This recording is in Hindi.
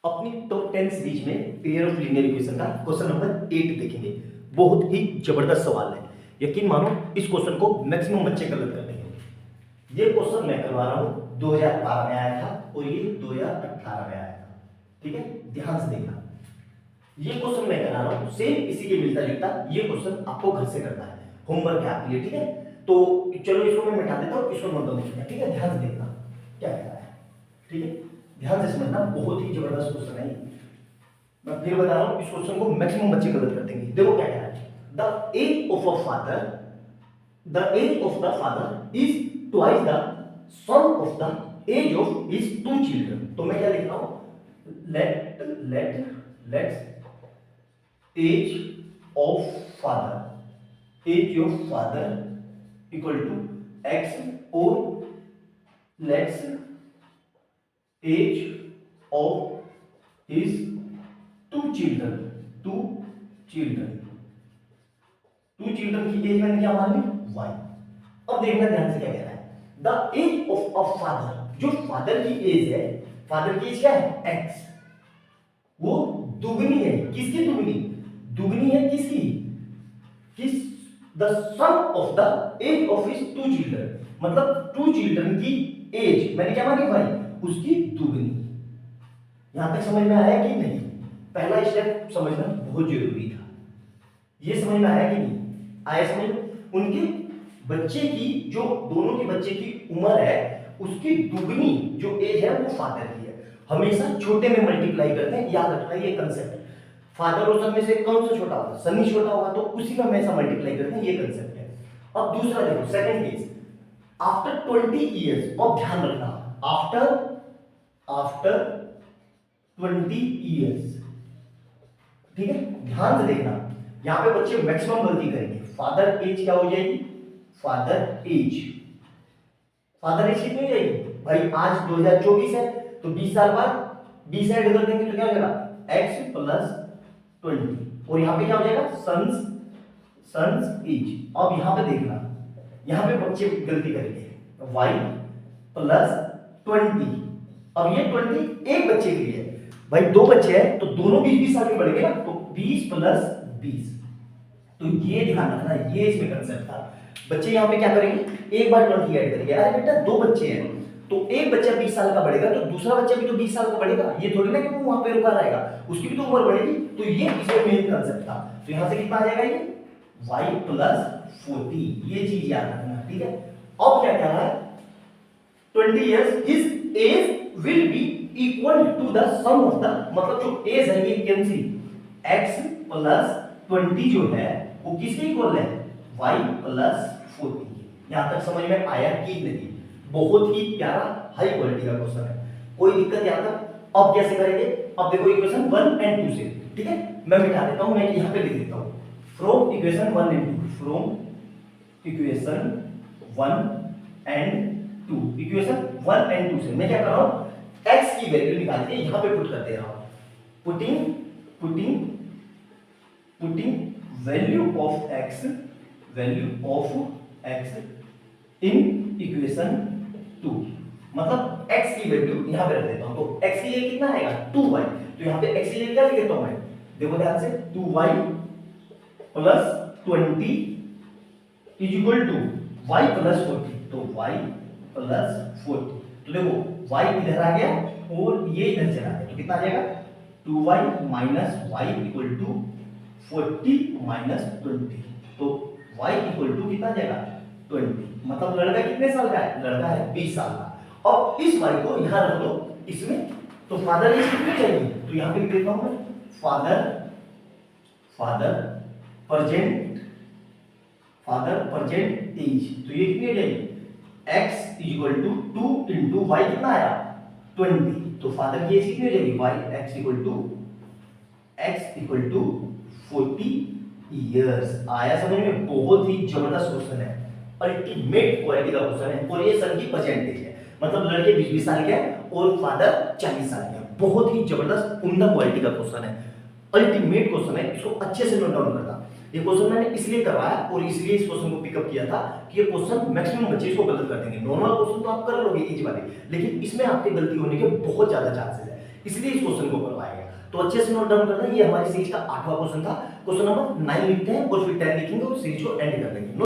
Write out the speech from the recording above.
अपनी टॉप 10 सीरीज में पेयर ऑफ लीनियर इक्वेशन का क्वेश्चन नंबर 8 देखेंगे। बहुत ही जबरदस्त सवाल है, यकीन मानो इस क्वेश्चन को मैक्सिमम बच्चे गलत कर देंगे। ये क्वेश्चन मैं करवा रहा हूं 2012 में आया था और ये 2018 में आया था। ठीक है, ध्यान से देखना। ये क्वेश्चन मैं करा रहा हूं सेम इसी के मिलता जुलता। ये क्वेश्चन आपको घर से करना है, होमवर्क है आपके लिए। ठीक है, तो चलो इसको मैं मिटा देता हूं, इसको नोट डाउन करना। ठीक है, ध्यान से देखना क्या कह रहा है। ठीक है, ध्यान से समझना, बहुत ही जबरदस्त क्वेश्चन है। मैं फिर बता रहा हूं, इस क्वेश्चन को मैक्सिमम बच्चे गलत कर देंगे। देखो क्या कह रहा है, the age of a father, the age of the father is twice the sum of the age of his two children. तो मैं क्या लिख रहा हूं, let's age of father equal to X, और let's age of his two children की एज मैंने क्या मान ली, y। अब देखना ध्यान से क्या कह रहा है, the age of a father, जो फादर की एज है, फादर की एज क्या है x, वो दुगनी है। किसकी दुगनी? दुगनी है किसकी? The sum of the age of his two children, मतलब टू चिल्ड्रन की एज मैंने क्या मानी भाई, उसकी दुगनी। यहां तक समझ में आया कि नहीं? पहला स्टेप समझना बहुत जरूरी था। ये समझ में आया कि नहीं आया? समझ में, उनके बच्चे की, जो दोनों के बच्चे की उम्र है, उसकी दुगनी जो एज है वो फादर की है। हमेशा छोटे में मल्टीप्लाई करते हैं, याद रखना ये कंसेप्ट। फादर और सन में से कौन सा छोटा होगा? सन ही छोटा होगा, तो उसी में हमेशा मल्टीप्लाई करते हैं, ये कंसेप्ट है। अब दूसरा देखो, सेकंड केस, आफ्टर 20 इयर्स। और ध्यान रखना, आफ्टर 20 इयर्स। ठीक है, ध्यान से देखना, यहां पे बच्चे मैक्सिमम गलती करेंगे। फादर एज क्या हो जाएगी? फादर एज कितनी हो जाएगी भाई? आज 2024 है, तो 20 साल बाद 20 ऐड कर देंगे तो क्या हो जाएगा, x प्लस 20। और यहां पे क्या हो जाएगा, सन्स एज। अब यहां पे देखना, यहां पे बच्चे गलती करेंगे, y प्लस 20। अब ये 20 एक बच्चे के लिए है भाई, दो बच्चे हैं तो दोनों 20-20 साल के बढ़ेंगे ना, तो 20 प्लस 20। तो ये ध्यान रखना, ये इसमें कंसेप्ट था। बच्चे यहाँ पे क्या करेंगे, एक बार 20 ऐड करेंगे। अरे बेटा दो बच्चे हैं, तो एक बच्चा 20 साल का बढ़ेगा तो दूसरा बच्चा भी तो 20 साल का बढ़ेगा। ये थोड़ी ना कि वो वहां पे रुका रहेगा, उसकी भी तो उम्र बढ़ेगी। तो ये इसमें मेन कंसेप्ट था। तो यहाँ से कितना आ जाएगा, ये y प्लस 40। ये चीज याद रखना। ठीक है, अब क्या कह रहा है, 20 years his age will be equal to the sum of the, मतलब जो एज है ये कैन सी x प्लस 20 जो है वो किसके इक्वल है, y प्लस 40। यहां तक समझ में आया कि नहीं? बहुत ही प्यारा हाई क्वालिटी का क्वेश्चन है, कोई दिक्कत यहां तक? अब कैसे करेंगे? अब देखो इक्वेशन 1 एंड 2 से। ठीक है, मैं मिटा देता हूं, मैं यहां पे लिख देता हूं from equation 1 and 2, from equation 1 and 2, equation 1 and 2 से मैं क्या कर रहा हूं, x की वैल्यू निकाल के यहां पे पुट कर दे रहा हूं। Putting value of x in equation 2, मतलब x की वैल्यू यहां पे रख देता हूं। तो x की ये कितना आएगा, 2y। तो यहां पे x की ये क्या लिख देता हूं मैं, देखो ध्यान से, 2y plus 20 is equal to y plus 40। तो y प्लस 40, तो देखो y इधर आ गया और ये इधर चला गया, तो कितना आ जाएगा, 2y minus y equal to 40 minus 20। तो y इक्वल टू कितना आ जाएगा, 20। मतलब लड़का कितने साल का है, लड़का है 20 साल का। अब इस y को यहां रख दो इसमें, तो फादर एज कितनी चाहिए, तो यहां पे लिख देता हूं मैं, प्रेजेंट एज। तो ये कितनी हो जाएगी, x equal to 2 into y कितना आया, 20। तो फादर की एज कितनी हो जाएगी, y x equal to 40 years. आया समझ में? बहुत ही जबरदस्त क्वेश्चन है, अल्टीमेट क्वालिटी का क्वेश्चन है। और ये सन की परसेंटेज है, मतलब लड़के 20-20 साल के हैं और फादर 40 साल के हैं। बहुत ही जबरदस्त उम्दा क्वालिटी का क्वेश्चन है, अल्टीमेट क्वेश्चन है। इसको अच्छे से नोट डाउन करना। ये क्वेश्चन मैंने इसलिए करवाया और इसलिए इस क्वेश्चन को पिकअप किया था कि ये क्वेश्चन मैक्सिमम बच्चे इसको गलत कर देंगे। नॉर्मल क्वेश्चन तो आप कर लोगे इजी वाले, लेकिन इसमें आपके गलती होने के बहुत ज्यादा चांसेस है। इसलिए इस क्वेश्चन को करवाया गया। तो अच्छे से नोट डाउन करना, ये हमारी सीरीज का 8वां क्वेश्चन था। क्वेश्चन नंबर 9 लिखते हैं और फिर 10 लिखेंगे और सीरीज को एंड कर देंगे।